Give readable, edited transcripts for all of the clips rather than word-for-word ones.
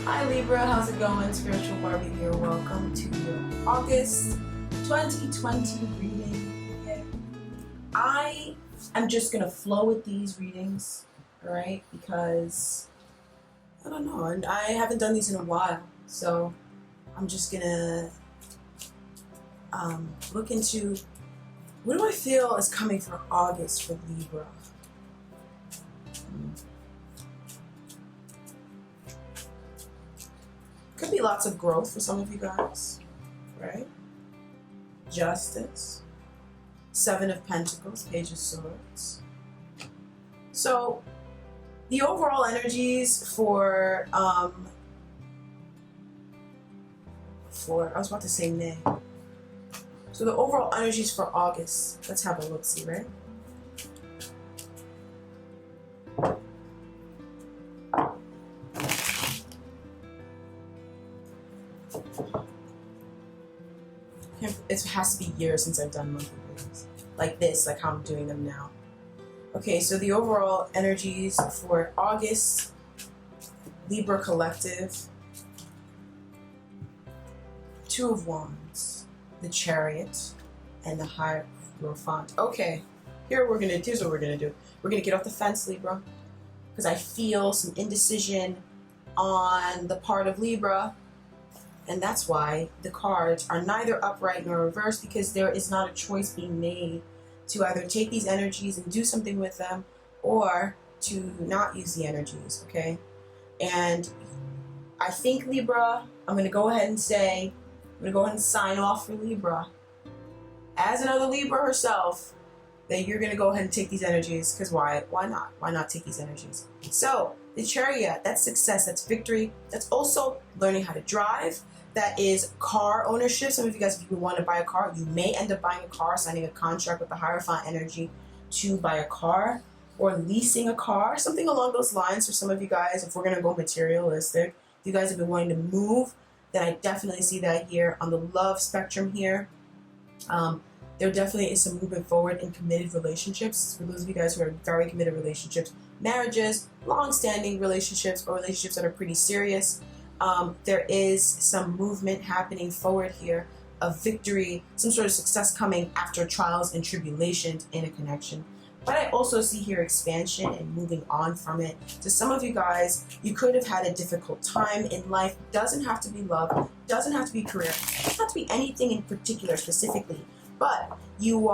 Hi Libra, how's it going? Spiritual Barbie here. Welcome to your August 2020 reading. Okay. I am just gonna flow with these readings, alright? Because I don't know, and I haven't done these in a while, so I'm just gonna look into what do I feel is coming for August for Libra. Could be lots of growth for some of you guys, right? Justice, Seven of Pentacles, Page of Swords. So the overall energies for I was about to say May. So the overall energies for August, let's have a look, see, right? It has to be years since I've done monthly readings like this, like how I'm doing them now. Okay, so the overall energies for August, Libra Collective, Two of Wands, the Chariot, and the Hierophant. Okay, here's what we're gonna do. We're gonna get off the fence, Libra, because I feel some indecision on the part of Libra. And that's why the cards are neither upright nor reversed, because there is not a choice being made to either take these energies and do something with them or to not use the energies, okay? And I think Libra, I'm going to go ahead and say, I'm going to go ahead and sign off for Libra as another Libra herself, that you're going to go ahead and take these energies, because why not? Why not take these energies? So the Chariot, that's success, that's victory, that's also learning how to drive. That is car ownership. Some of you guys, if you want to buy a car, you may end up buying a car, signing a contract with the Hierophant energy to buy a car, or leasing a car, something along those lines. For some of you guys, if we're going to go materialistic, if you guys have been wanting to move, then I definitely see that here on the love spectrum here. There definitely is some movement forward in committed relationships. For those of you guys who are in very committed relationships, marriages, long-standing relationships, or relationships that are pretty serious. There is some movement happening forward here of victory, some sort of success coming after trials and tribulations in a connection. But I also see here expansion and moving on from it. To some of you guys, you could have had a difficult time in life. It doesn't have to be love, doesn't have to be career, it doesn't have to be anything in particular specifically. But you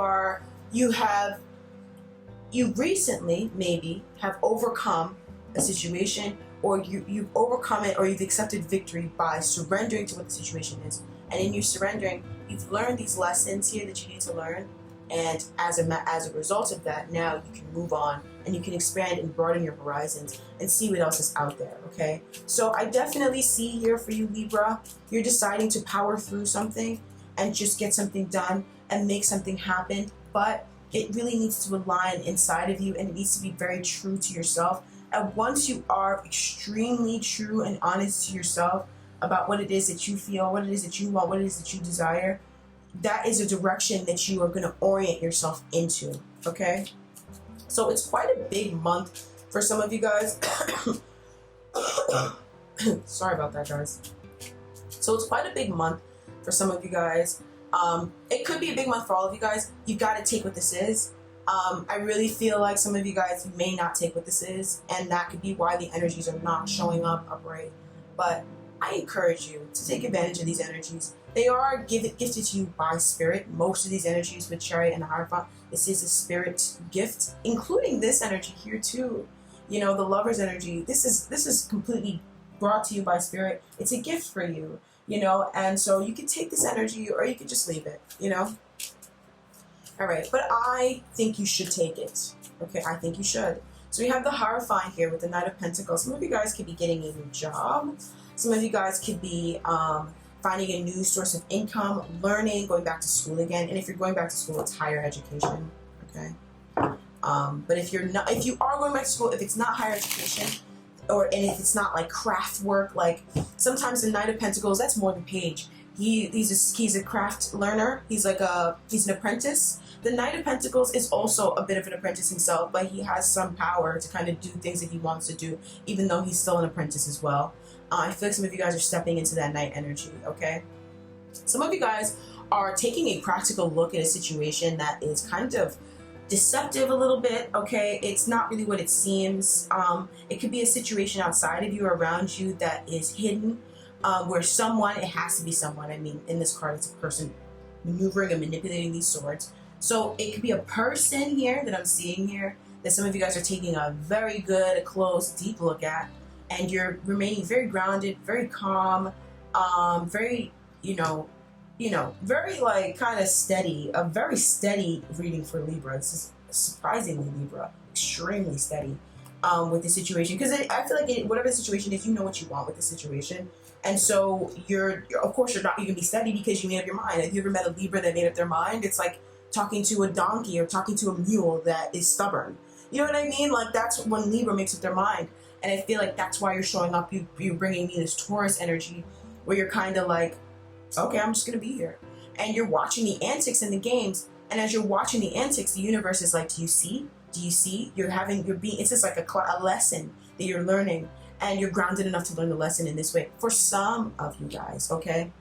recently maybe have overcome a situation, or you've overcome it, or you've accepted victory by surrendering to what the situation is. And in you surrendering, you've learned these lessons here that you need to learn. And as a result of that, now you can move on and you can expand and broaden your horizons and see what else is out there, okay? So I definitely see here for you, Libra, you're deciding to power through something and just get something done and make something happen. But it really needs to align inside of you, and it needs to be very true to yourself. And once you are extremely true and honest to yourself about what it is that you feel, what it is that you want, what it is that you desire, that is a direction that you are going to orient yourself into, okay? So it's quite a big month for some of you guys. Sorry about that, guys. So it's quite a big month for some of you guys. It could be a big month for all of you guys. You've got to take what this is. I really feel like some of you guys may not take what this is, and that could be why the energies are not showing up upright. But I encourage you to take advantage of these energies. They are gifted to you by spirit. Most of these energies with Chariot and the Hierophant, this is a spirit gift, including this energy here too. You know, the Lover's energy. This is completely brought to you by spirit. It's a gift for you, you know, and so you can take this energy or you can just leave it, you know. All right, but I think you should take it. Okay, I think you should. So we have the Hierophant here with the Knight of Pentacles. Some of you guys could be getting a new job. Some of you guys could be finding a new source of income, learning, going back to school again. And if you're going back to school, it's higher education. Okay. But if you are going back to school, if it's not higher education, and if it's not like craft work, like sometimes the Knight of Pentacles, that's more than Page. He's a craft learner. He's an apprentice. The Knight of Pentacles is also a bit of an apprentice himself, but he has some power to kind of do things that he wants to do, even though he's still an apprentice as well. I feel like some of you guys are stepping into that Knight energy, okay? Some of you guys are taking a practical look at a situation that is kind of deceptive a little bit, okay? It's not really what it seems. It could be a situation outside of you or around you that is hidden, where someone, it has to be someone, I mean, in this card, it's a person maneuvering and manipulating these swords. So it could be a person here that I'm seeing here that some of you guys are taking a very good, close, deep look at, and you're remaining very grounded, very calm, very, very like kind of steady, a very steady reading for Libra. This is surprisingly Libra, extremely steady with the situation. Because I feel like whatever the situation is, you know what you want with the situation. And so you're of course, you can be steady because you made up your mind. Have you ever met a Libra that made up their mind? It's like talking to a donkey or talking to a mule that is stubborn. You know what I mean? Like, that's when Libra makes up their mind. And I feel like that's why you're showing up. You're bringing me this Taurus energy where you're kind of like, okay, I'm just going to be here. And you're watching the antics in the games. And as you're watching the antics, the universe is like, do you see? Do you see? It's just like a lesson that you're learning. And you're grounded enough to learn the lesson in this way. For some of you guys, okay?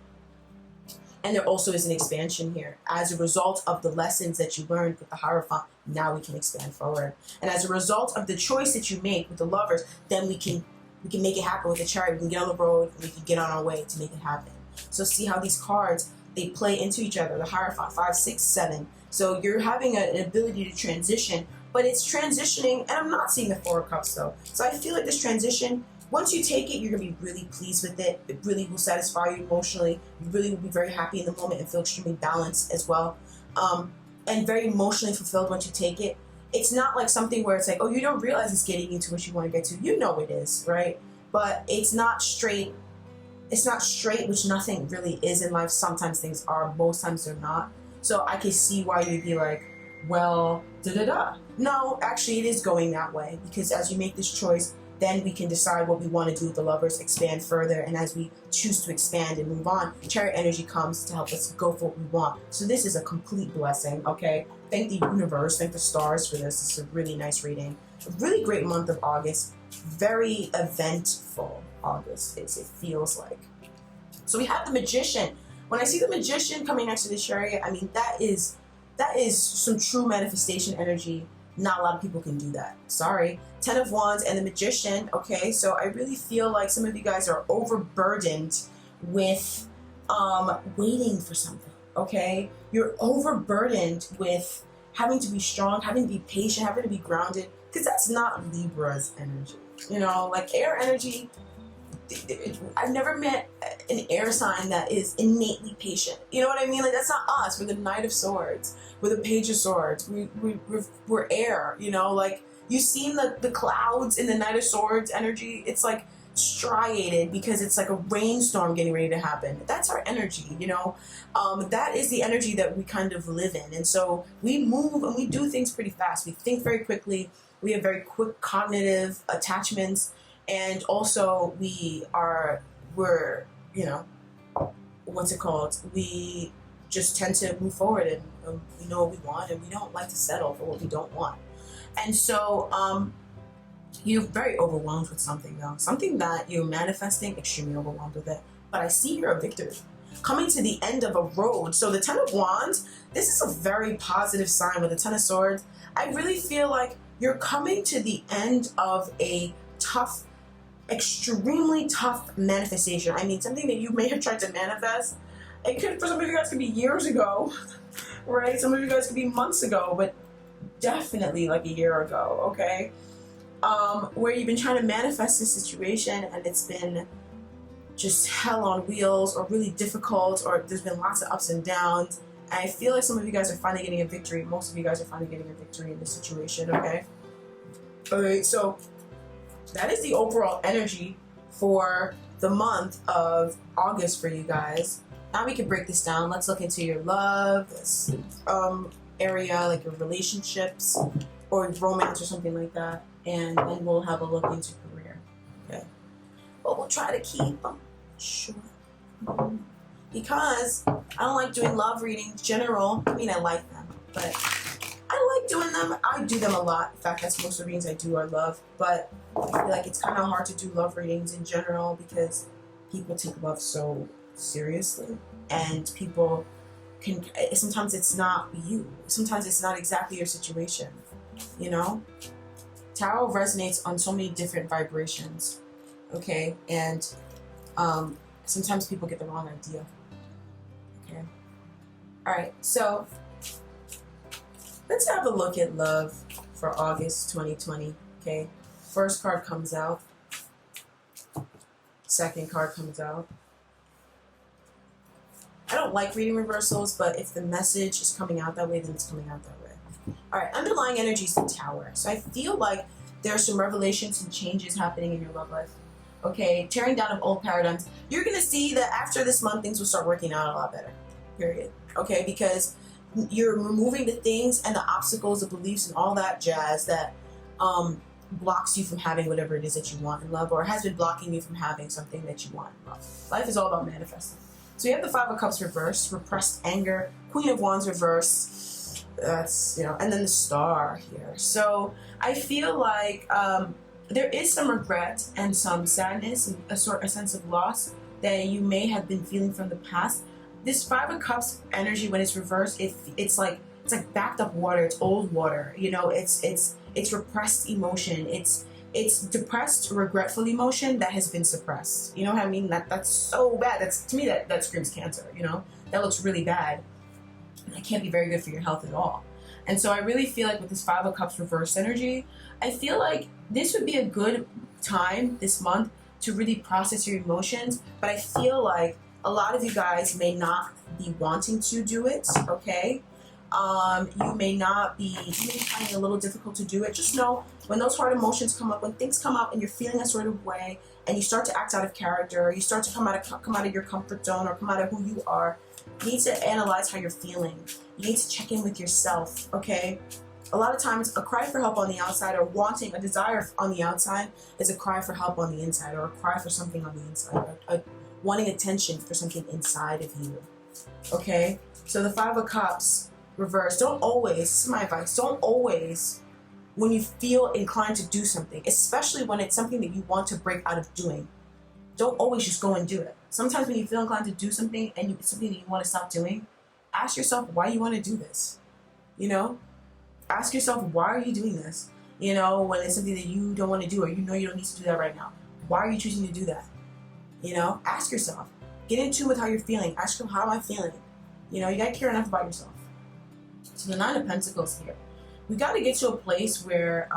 And there also is an expansion here. As a result of the lessons that you learned with the Hierophant, now we can expand forward. And as a result of the choice that you make with the Lovers, then we can make it happen with the Chariot. We can get on the road, and we can get on our way to make it happen. So see how these cards, they play into each other. The Hierophant, 5, 6, 7. So you're having an ability to transition, but it's transitioning, and I'm not seeing the Four of Cups though. So I feel like this transition, once you take it, you're going to be really pleased with it. It really will satisfy you emotionally. You really will be very happy in the moment and feel extremely balanced as well. And very emotionally fulfilled once you take it. It's not like something where it's like, oh, you don't realize it's getting you to what you want to get to. You know it is, right? But it's not straight. It's not straight, which nothing really is in life. Sometimes things are. Most times they're not. So I can see why you'd be like, well, da-da-da. No, actually it is going that way. Because as you make this choice, then we can decide what we want to do with the Lovers, expand further, and as we choose to expand and move on, Chariot energy comes to help us go for what we want. So this is a complete blessing, okay? Thank the universe, thank the stars for this. This is a really nice reading. A really great month of August. Very eventful August, it feels like. So we have the Magician. When I see the Magician coming next to the Chariot, I mean, that is some true manifestation energy. Not a lot of people can do that. Sorry. 10 of Wands and the Magician. Okay, so I really feel like some of you guys are overburdened with waiting for something. Okay, you're overburdened with having to be strong, having to be patient, having to be grounded, because that's not Libra's energy. You know, like air energy. I've never met an air sign that is innately patient. You know what I mean? Like, that's not us. We're the Knight of Swords. We're the Page of Swords. We're air, you know? Like, you've seen the clouds in the Knight of Swords energy? It's like striated because it's like a rainstorm getting ready to happen. That's our energy, you know? That is the energy that we kind of live in. And so we move and we do things pretty fast. We think very quickly. We have very quick cognitive attachments. And also we're, you know, what's it called? We just tend to move forward and we know what we want and we don't like to settle for what we don't want. And so you're very overwhelmed with something though. Something that you're manifesting, extremely overwhelmed with it. But I see here a victory. Coming to the end of a road. So the 10 of Wands, this is a very positive sign with the 10 of Swords. I really feel like you're coming to the end of a tough, extremely tough manifestation. I mean, something that you may have tried to manifest. It could, for some of you guys, could be years ago, right? Some of you guys could be months ago, but definitely like a year ago, okay? Where you've been trying to manifest this situation and it's been just hell on wheels or really difficult, or there's been lots of ups and downs. And I feel like some of you guys are finally getting a victory. Most of you guys are finally getting a victory in this situation, okay? Alright, so that is the overall energy for the month of August for you guys. Now we can break this down. Let's look into your love area, like your relationships or romance or something like that. And then we'll have a look into career. Okay. But we'll try to keep them short. because I don't like doing love readings general. I mean, I like them, but I like doing them. I do them a lot. In fact, that's most of the readings I do are love, but I feel like it's kind of hard to do love readings in general because people take love so seriously, and people can, sometimes it's not you. Sometimes it's not exactly your situation, you know? Tarot resonates on so many different vibrations, okay? And sometimes people get the wrong idea, okay? All right, so let's have a look at love for August 2020, okay? First card comes out. Second card comes out. I don't like reading reversals, but if the message is coming out that way, then it's coming out that way. All right, underlying energy is the Tower. So I feel like there are some revelations and changes happening in your love life. Okay, tearing down of old paradigms. You're going to see that after this month, things will start working out a lot better, period. Okay, because you're removing the things and the obstacles, the beliefs, and all that jazz that blocks you from having whatever it is that you want in love, or has been blocking you from having something that you want in love. Life is all about manifesting. So you have the Five of Cups reversed, repressed anger, Queen of Wands reversed. That's, you know, and then the Star here. So I feel like there is some regret and some sadness and a sense of loss that you may have been feeling from the past. This Five of Cups energy, when it's reversed, it's like backed up water. It's old water. You know, it's repressed emotion. It's depressed, regretful emotion that has been suppressed. You know what I mean? That's so bad. That's, to me, that screams cancer. You know, that looks really bad. And that can't be very good for your health at all. And so I really feel like with this Five of Cups reverse energy, I feel like this would be a good time this month to really process your emotions. But I feel like a lot of you guys may not be wanting to do it, okay? You may be finding it a little difficult to do it. Just know when those hard emotions come up, when things come up and you're feeling a sort of way and you start to act out of character, or you start to come out of your comfort zone or come out of who you are, you need to analyze how you're feeling. You need to check in with yourself, okay? A lot of times a cry for help on the outside, or wanting a desire on the outside, is a cry for help on the inside, or a cry for something on the inside, a wanting attention for something inside of you, okay? So the Five of Cups reverse, don't always, this is my advice, don't always, when you feel inclined to do something, especially when it's something that you want to break out of doing, don't always just go and do it. Sometimes when you feel inclined to do something and it's something that you want to stop doing, ask yourself why you want to do this. You know, ask yourself, why are you doing this? You know, when it's something that you don't want to do, or you know you don't need to do that right now. Why are you choosing to do that? You know, ask yourself. Get in tune with how you're feeling. Ask yourself, how am I feeling? You know, you got to care enough about yourself. So the Nine of Pentacles here. We got to get to a place where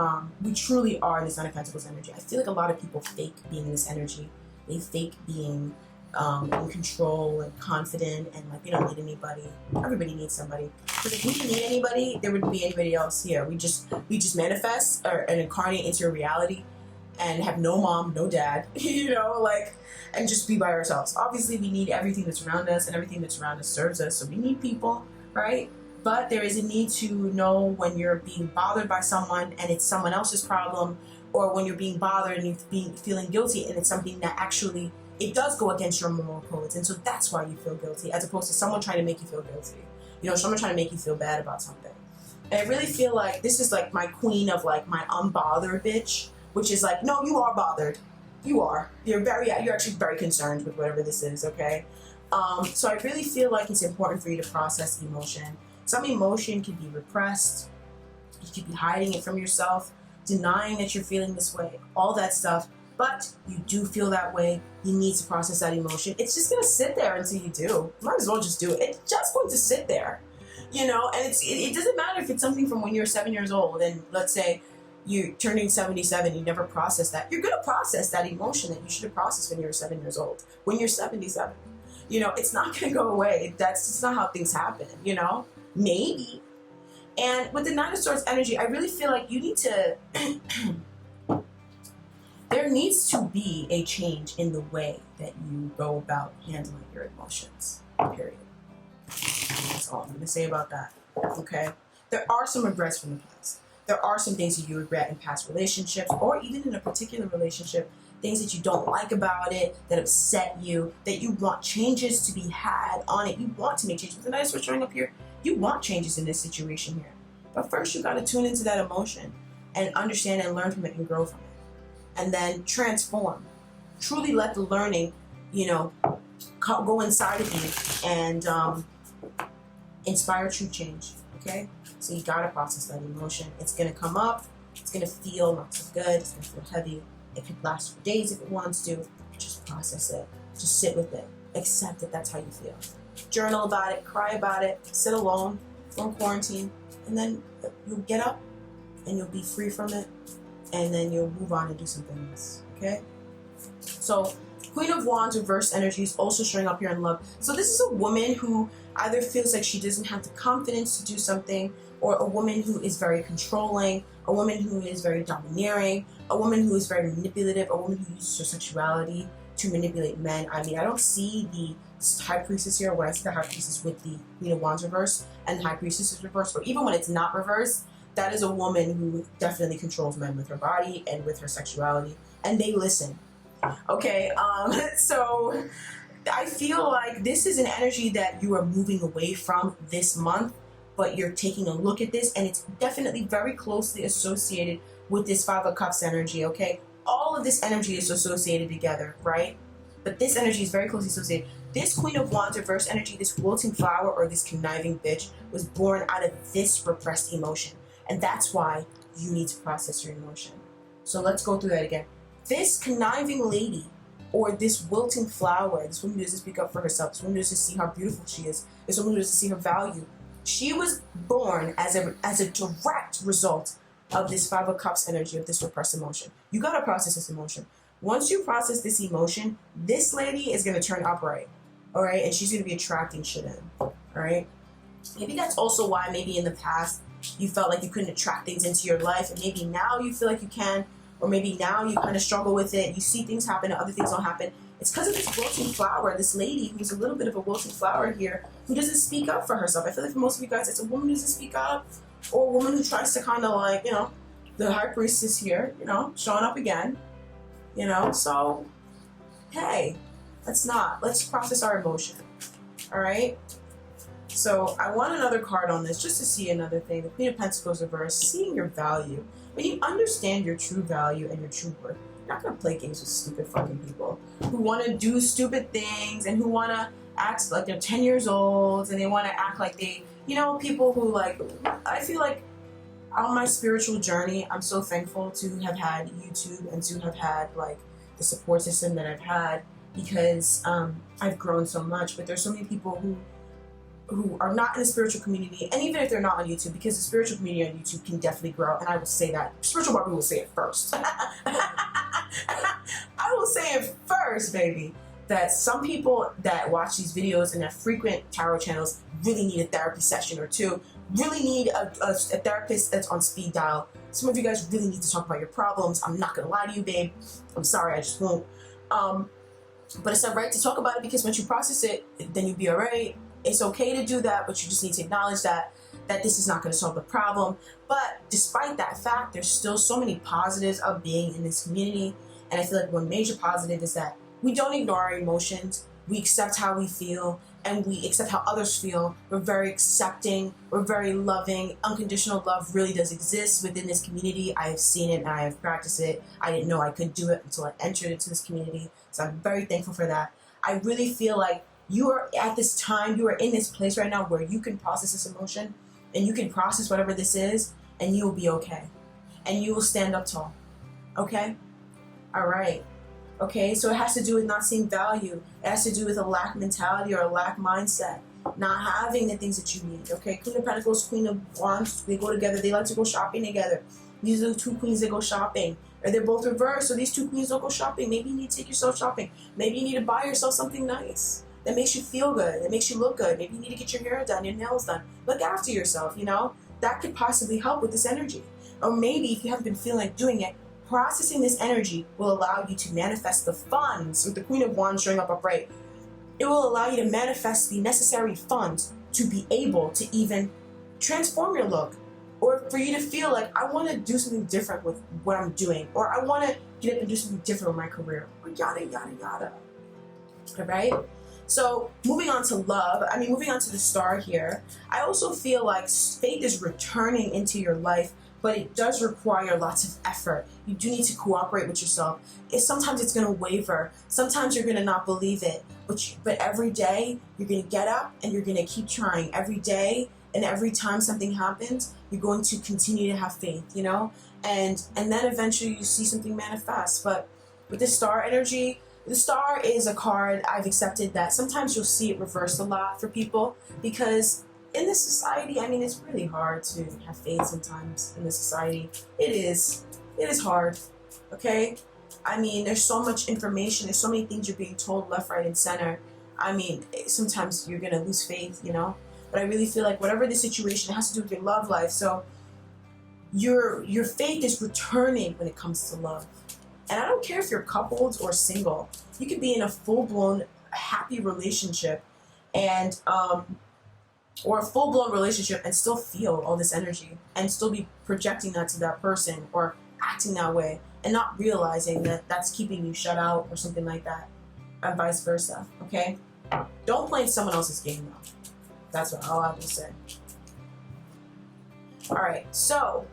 we truly are in this Nine of Pentacles energy. I feel like a lot of people fake being in this energy. They fake being in control and confident, and like, we don't need anybody. Everybody needs somebody. Because if we didn't need anybody, there wouldn't be anybody else here. We just manifest and incarnate into a reality and have no mom, no dad, you know, like, and just be by ourselves. Obviously, we need everything that's around us, and everything that's around us serves us. So we need people, right? But there is a need to know when you're being bothered by someone and it's someone else's problem, or when you're being bothered and you're feeling guilty and it's something that actually, it does go against your moral codes. And so that's why you feel guilty, as opposed to someone trying to make you feel guilty. You know, someone trying to make you feel bad about something. And I really feel like this is like my queen of like my unbothered bitch, which is like, no, you are bothered. You are. You're actually very concerned with whatever this is, okay? So I really feel like it's important for you to process emotion. Some emotion can be repressed. You could be hiding it from yourself, denying that you're feeling this way, all that stuff. But you do feel that way. You need to process that emotion. It's just going to sit there until you do. Might as well just do it. It's just going to sit there, you know? And it doesn't matter if it's something from when you're 7 years old and let's say you're turning 77, you never process that. You're going to process that emotion that you should have processed when you were 7 years old. When you're 77, you know, it's not going to go away. That's just not how things happen, you know? Maybe. And with the Nine of Swords energy, I really feel like you need to there needs to be a change in the way that you go about handling your emotions, period. That's all I'm going to say about that, okay? There are some regrets from the past. There are some things that you regret in past relationships, or even in a particular relationship things that you don't like about it, that upset you, that you want changes to be had on it. You want to make changes. And that's what's showing up here. You want changes in this situation here. But first, you got to tune into that emotion and understand and learn from it and grow from it. And then transform. Truly let the learning, you know, go inside of you and inspire true change. Okay? So you got to process that emotion. It's going to come up. It's going to feel not so good. It's going to feel heavy. It could last for days if it wants to. Just process it. Just sit with it. Accept that that's how you feel. Journal about it. Cry about it. Sit alone. Go in quarantine. And then you'll get up and you'll be free from it. And then you'll move on and do something else. Okay? So, Queen of Wands reverse energy is also showing up here in love. So this is a woman who either feels like she doesn't have the confidence to do something, or a woman who is very controlling, a woman who is very domineering, a woman who is very manipulative, a woman who uses her sexuality to manipulate men. I mean, I don't see the High Priestess here. When I see the High Priestess with the Queen of Wands reverse and the High Priestess is reversed, or even when it's not reversed, that is a woman who definitely controls men with her body and with her sexuality, and they listen. Okay, so I feel like this is an energy that you are moving away from this month, but you're taking a look at this, and it's definitely very closely associated with this Five of Cups energy, okay? All of this energy is associated together, right? But this energy is very closely associated. This Queen of Wands reverse energy, this wilting flower or this conniving bitch, was born out of this repressed emotion. And that's why you need to process your emotion. So let's go through that again. This conniving lady, or this wilting flower, this woman who doesn't speak up for herself, this woman who doesn't see how beautiful she is, this woman who doesn't see her value, she was born as a direct result of this Five of Cups energy, of this repressed emotion. You gotta process this emotion. Once you process this emotion, this lady is gonna turn upright, all right? And she's gonna be attracting shit in, all right? Maybe that's also why maybe in the past you felt like you couldn't attract things into your life, and maybe now you feel like you can, or maybe now you kind of struggle with it. You see things happen and other things don't happen. It's because of this wilting flower, this lady who's a little bit of a wilting flower here, who doesn't speak up for herself. I feel like for most of you guys, it's a woman who doesn't speak up, or a woman who tries to kind of like, you know, the High Priestess here, you know, showing up again, you know. So, hey, let's process our emotion, all right? So I want another card on this just to see another thing. The Queen of Pentacles reverse, seeing your value. When you understand your true value and your true worth, you're not going to play games with stupid fucking people who want to do stupid things and who want to act like they're 10 years old and they want to act like they, you know, people who like, I feel like on my spiritual journey, I'm so thankful to have had YouTube and to have had like the support system that I've had, because I've grown so much. But there's so many people who are not in the spiritual community, and even if they're not on YouTube, because the spiritual community on YouTube can definitely grow, and I will say that. Spiritual Barbie will say it first. I will say it first, baby, that some people that watch these videos and that frequent tarot channels really need a therapy session or two, really need a therapist that's on speed dial. Some of you guys really need to talk about your problems. I'm not going to lie to you, babe. I'm sorry, I just won't. But it's all right to talk about it, because once you process it, then you'll be all right. It's okay to do that, but you just need to acknowledge that this is not going to solve the problem. But despite that fact, there's still so many positives of being in this community. And I feel like one major positive is that we don't ignore our emotions. We accept how we feel, and we accept how others feel. We're very accepting. We're very loving. Unconditional love really does exist within this community. I have seen it and I have practiced it. I didn't know I could do it until I entered into this community. So I'm very thankful for that. I really feel like you are at this time, you are in this place right now where you can process this emotion and you can process whatever this is, and you will be okay. And you will stand up tall. Okay? All right. Okay, so it has to do with not seeing value. It has to do with a lack mentality or a lack mindset. Not having the things that you need. Okay, Queen of Pentacles, Queen of Wands, they go together. They like to go shopping together. These are the two queens that go shopping. Or they're both reversed, so these two queens don't go shopping. Maybe you need to take yourself shopping. Maybe you need to buy yourself something nice that makes you feel good, that makes you look good. Maybe you need to get your hair done, your nails done. Look after yourself, you know? That could possibly help with this energy. Or maybe if you haven't been feeling like doing it, processing this energy will allow you to manifest the funds. With the Queen of Wands showing up upright, it will allow you to manifest the necessary funds to be able to even transform your look, or for you to feel like, I want to do something different with what I'm doing, or I want to get up and do something different with my career, or yada, yada, yada. All right? So moving on to love, moving on to the star here, I also feel like faith is returning into your life, but it does require lots of effort. You do need to cooperate with yourself. Sometimes it's going to waver. Sometimes you're going to not believe it. But every day, you're going to get up and you're going to keep trying. Every day and every time something happens, you're going to continue to have faith, you know? And then eventually you see something manifest. But with the star energy, the star is a card I've accepted that sometimes you'll see it reversed a lot for people, because in this society, it's really hard to have faith sometimes in this society. It is hard, okay? There's so much information, there's so many things you're being told left, right, and center. Sometimes you're gonna lose faith, you know? But I really feel like whatever the situation, it has to do with your love life. So your faith is returning when it comes to love. And I don't care if you're coupled or single. You could be in a full-blown happy relationship and or a full-blown relationship and still feel all this energy and still be projecting that to that person or acting that way and not realizing that that's keeping you shut out or something like that, and vice versa, okay? Don't play someone else's game though. That's all I have to say. All right, so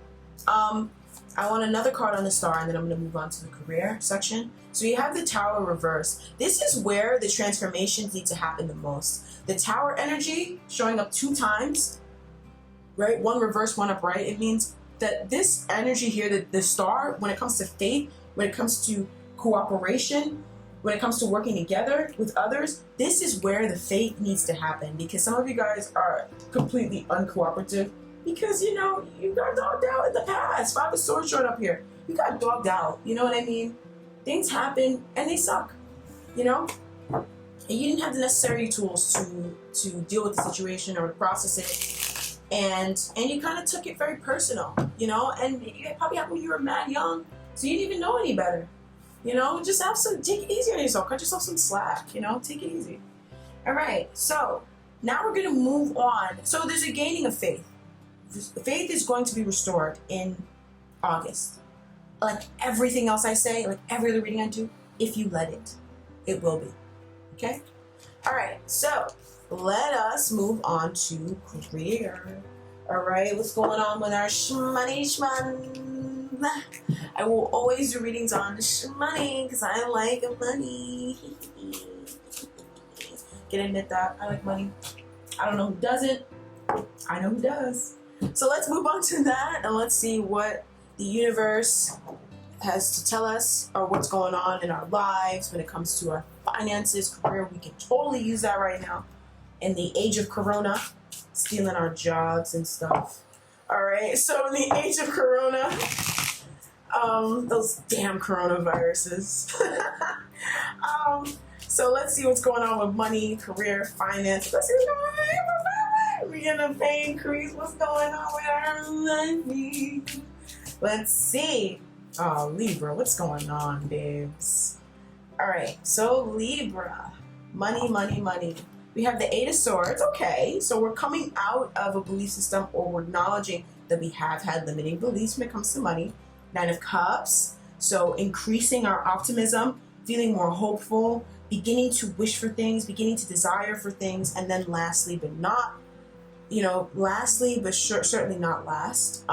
I want another card on the star, and then I'm going to move on to the career section. So you have the Tower reverse. This is where the transformations need to happen the most. The Tower energy showing up 2 times, right? One reverse, one upright. It means that this energy here, the star, when it comes to faith, when it comes to cooperation, when it comes to working together with others, this is where the faith needs to happen, because some of you guys are completely uncooperative. Because, you know, you got dogged out in the past. 5 of Swords showing up here. You got dogged out. You know what I mean? Things happen and they suck. You know? And you didn't have the necessary tools to deal with the situation or to process it. And you kind of took it very personal. You know? And it probably happened when you were mad young. So you didn't even know any better. You know? Just take it easy on yourself. Cut yourself some slack. You know? Take it easy. Alright. So, now we're going to move on. So there's a gaining of faith. Faith is going to be restored in August. Like everything else I say, like every other reading I do, if you let it, it will be. Okay? Alright, so let us move on to career. Alright, what's going on with our shmoney shmon? I will always do readings on shmoney because I like money. Can admit that. I like money. I don't know who doesn't. I know who does. So let's move on to that and let's see what the universe has to tell us, or what's going on in our lives when it comes to our finances, career. We can totally use that right now in the age of Corona, stealing our jobs and stuff. All right, so in the age of Corona, those damn coronaviruses. So let's see what's going on with money, career, finance. Let's see what's going on. We're getting a pay increase. What's going on with our money? Let's see. Oh, Libra, what's going on, babes? All right, so Libra, money, money, money. We have the 8 of Swords. Okay, so we're coming out of a belief system, or we're acknowledging that we have had limiting beliefs when it comes to money. 9 of Cups, so increasing our optimism, feeling more hopeful, beginning to wish for things, beginning to desire for things, and then lastly, but not, certainly not last.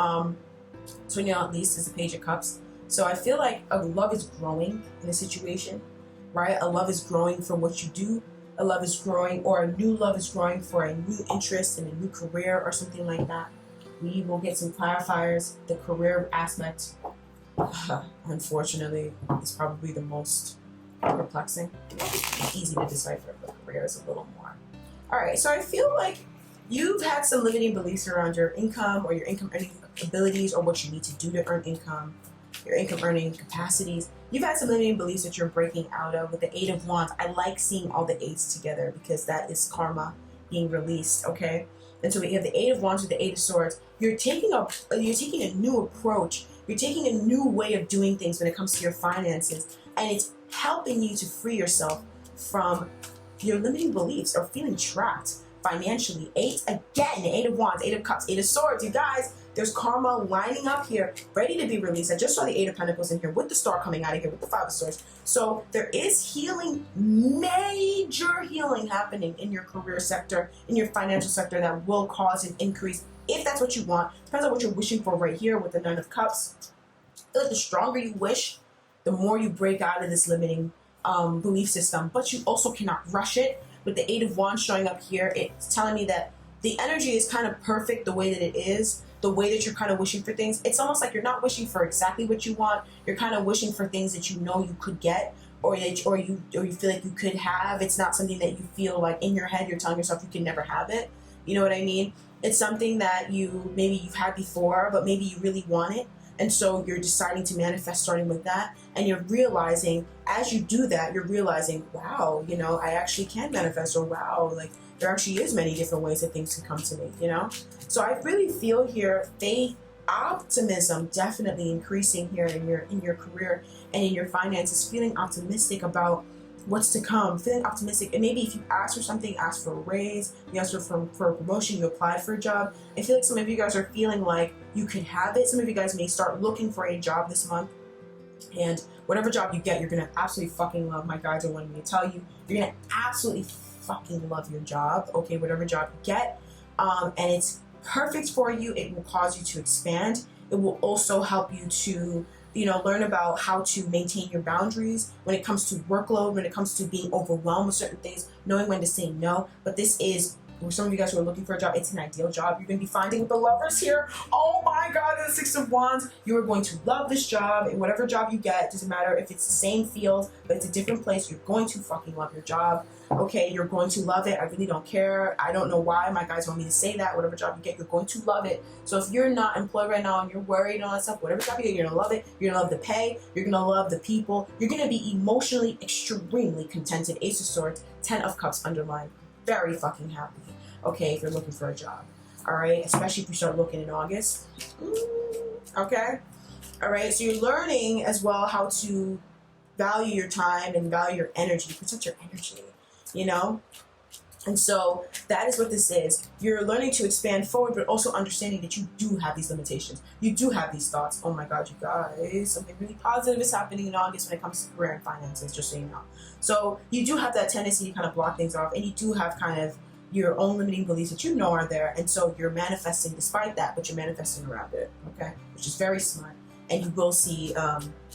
So not least is the Page of Cups. So I feel like a love is growing in a situation, right? A love is growing from what you do. A love is growing, or a new love is growing for a new interest in a new career or something like that. We will get some clarifiers. The career aspect, unfortunately, is probably the most perplexing. Easy to decipher, but career is a little more. All right, so I feel like you've had some limiting beliefs around your income or your income earning abilities, or what you need to do to earn income, your income earning capacities. You've had some limiting beliefs that you're breaking out of. With the 8 of Wands, I like seeing all the 8s together because that is karma being released, okay? And so we have the 8 of Wands with the 8 of Swords. You're taking a new approach. You're taking a new way of doing things when it comes to your finances, and it's helping you to free yourself from your limiting beliefs or feeling trapped financially. 8 again, 8 of Wands, 8 of Cups, 8 of Swords. You guys, There's karma lining up here, ready to be released. I just saw the Eight of Pentacles in here with the Star coming out of here with the Five of Swords. So there is healing, major healing happening in your career sector, in your financial sector, that will cause an increase if that's what you want. Depends on what you're wishing for right here with the Nine of Cups. I feel like the stronger you wish, the more you break out of this limiting belief system. But you also cannot rush it. With the Eight of Wands showing up here, it's telling me that the energy is kind of perfect the way that it is, the way that you're kind of wishing for things. It's almost like you're not wishing for exactly what you want. You're kind of wishing for things that you know you could get, or you feel like you could have. It's not something that you feel like in your head you're telling yourself you can never have it. You know what I mean? It's something that maybe you've had before, but maybe you really want it. And so you're deciding to manifest starting with that. And you're realizing, as you do that, you're realizing, wow, you know, I actually can manifest, or wow, like there actually is many different ways that things can come to me, you know? So I really feel here faith, optimism definitely increasing here in your career and in your finances, feeling optimistic about what's to come, feeling optimistic. And maybe if you ask for something, ask for a raise, you ask for a promotion, you applied for a job. I feel like some of you guys are feeling like you could have it. Some of you guys may start looking for a job this month. And whatever job you get, you're going to absolutely fucking love. My guides are wanting me to tell you, you're going to absolutely fucking love your job. Okay, whatever job you get. And it's perfect for you. It will cause you to expand. It will also help you to, you know, learn about how to maintain your boundaries when it comes to workload, when it comes to being overwhelmed with certain things, knowing when to say no. But this is, for some of you guys who are looking for a job, it's an ideal job. You're going to be finding with the Lovers here. Oh my God, the Six of Wands. You are going to love this job. And whatever job you get, doesn't matter if it's the same field, but it's a different place, you're going to fucking love your job. Okay, you're going to love it. I really don't care. I don't know why my guys want me to say that. Whatever job you get, you're going to love it. So if you're not employed right now and you're worried and all that stuff, whatever job you get, you're going to love it. You're going to love the pay. You're going to love the people. You're going to be emotionally extremely contented. Ace of Swords, 10 of Cups underlined. Very fucking happy. Okay, if you're looking for a job. All right, especially if you start looking in August. Okay. All right, so you're learning as well how to value your time and value your energy, protect your energy. You know? And so that is what this is. You're learning to expand forward, but also understanding that you do have these limitations. You do have these thoughts. Oh my God, you guys, something really positive is happening in August when it comes to career and finances, just so you know. So you do have that tendency to kind of block things off, and you do have kind of your own limiting beliefs that you know are there. And so you're manifesting despite that, but you're manifesting around it, okay? Which is very smart. And you will see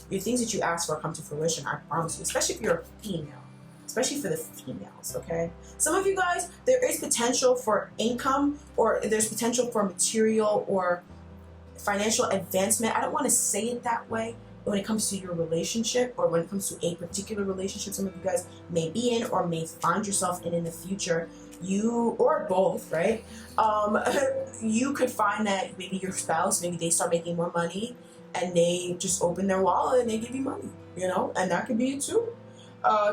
your things that you ask for come to fruition, I promise you, especially if you're a female. Especially for the females, okay? Some of you guys, there is potential for income, or there's potential for material or financial advancement. I don't want to say it that way when it comes to your relationship, or when it comes to a particular relationship some of you guys may be in or may find yourself in the future. You, or both, right? You could find that maybe your spouse, maybe they start making more money and they just open their wallet and they give you money, you know? And that could be it too.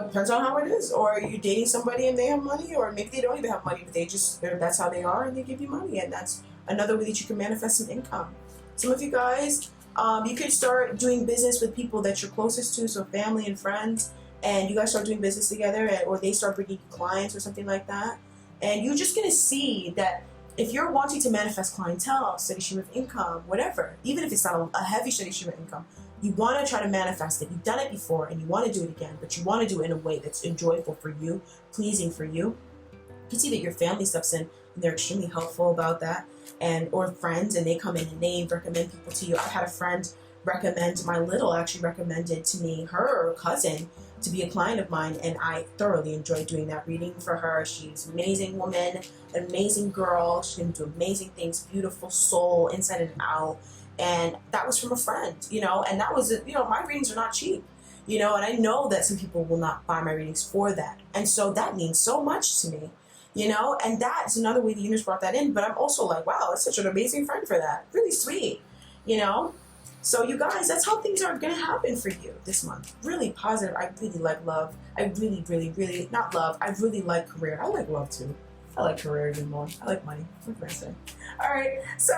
Depends on how it is. Or you're dating somebody and they have money, or maybe they don't even have money, but that's how they are and they give you money. And that's another way that you can manifest some income. Some of you guys, you could start doing business with people that you're closest to, so family and friends, and you guys start doing business together, or they start bringing you clients or something like that. And you're just going to see that if you're wanting to manifest clientele, steady stream of income, whatever, even if it's not a heavy steady stream of income, you want to try to manifest it. You've done it before and you want to do it again, but you want to do it in a way that's enjoyable for you, pleasing for you. You can see that your family steps in and they're extremely helpful about that, or friends, and they come in and they recommend people to you. I had a friend recommend, my little actually recommended to me her cousin to be a client of mine, and I thoroughly enjoyed doing that reading for her. She's an amazing woman, an amazing girl. She can do amazing things, beautiful soul, inside and out. And that was from a friend, you know, and that was, you know, my readings are not cheap, you know, and I know that some people will not buy my readings for that. And so that means so much to me, you know, and that's another way the universe brought that in. But I'm also like, wow, it's such an amazing friend for that. Really sweet, you know. So you guys, that's how things are going to happen for you this month. Really positive. I really like love. I really, really, really, not love. I really like career. I like love too. I like career even more. I like money. What can I say? All right. So,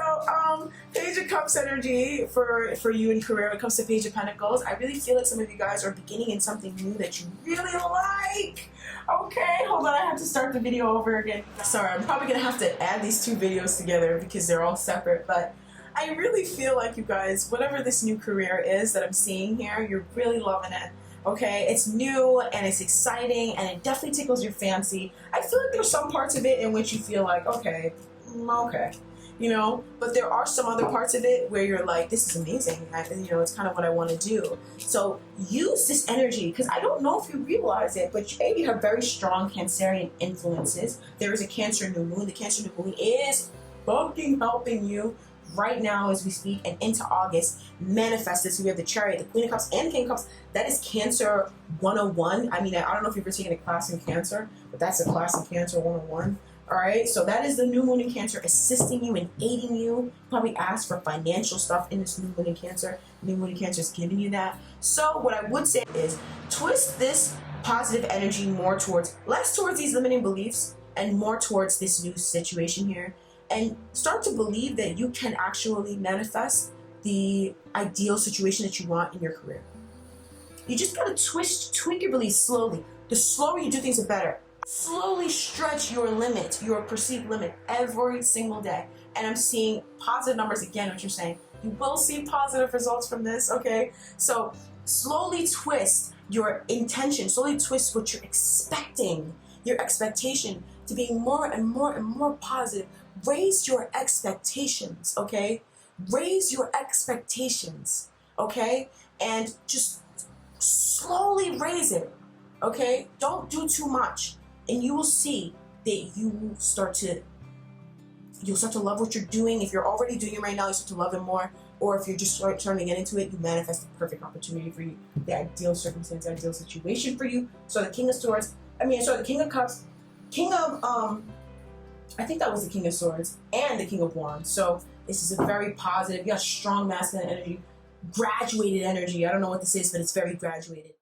Page of Cups energy for you in career. When it comes to Page of Pentacles, I really feel like some of you guys are beginning in something new that you really like. Okay, hold on. I have to start the video over again. Sorry, I'm probably going to have to add these two videos together because they're all separate. But I I really feel like you guys, whatever this new career is that I'm seeing here, you're really loving it. Okay, it's new and it's exciting and it definitely tickles your fancy. I feel like there's some parts of it in which you feel like, okay, okay, you know, but there are some other parts of it where you're like, this is amazing. You know, it's kind of what I want to do. So use this energy, because I don't know if you realize it, but you have very strong Cancerian influences. There is a Cancer new moon. The Cancer new moon is fucking helping you right now as we speak and into August. Manifest this. So we have the Chariot, the Queen of Cups, and the King of Cups. That is Cancer 101. I mean, I don't know if you've ever taken a class in Cancer, but that's a class in Cancer 101. All right, so that is the new moon in Cancer assisting you and aiding you. Probably ask for financial stuff in this new moon in Cancer. New moon in Cancer is giving you that. So what I would say is twist this positive energy more towards, less towards these limiting beliefs and more towards this new situation here. And start to believe that you can actually manifest the ideal situation that you want in your career. You just gotta tweak your beliefs slowly. The slower you do things, the better. Slowly stretch your limit, your perceived limit, every single day. And I'm seeing positive numbers again, what you're saying. You will see positive results from this, okay? So slowly twist your intention, slowly twist what you're expecting, your expectation to being more and more and more positive. Raise your expectations, okay? Raise your expectations, okay? And just slowly raise it, okay? Don't do too much. And you will see that you'll start to love what you're doing. If you're already doing it right now, you start to love it more. Or if you're just starting to get into it, you manifest the perfect opportunity for you, the ideal circumstance, the ideal situation for you. So the King of Swords, the King of Cups, I think that was the King of Swords, and the King of Wands. So this is a very positive, you got strong masculine energy, graduated energy. I don't know what this is, but it's very graduated.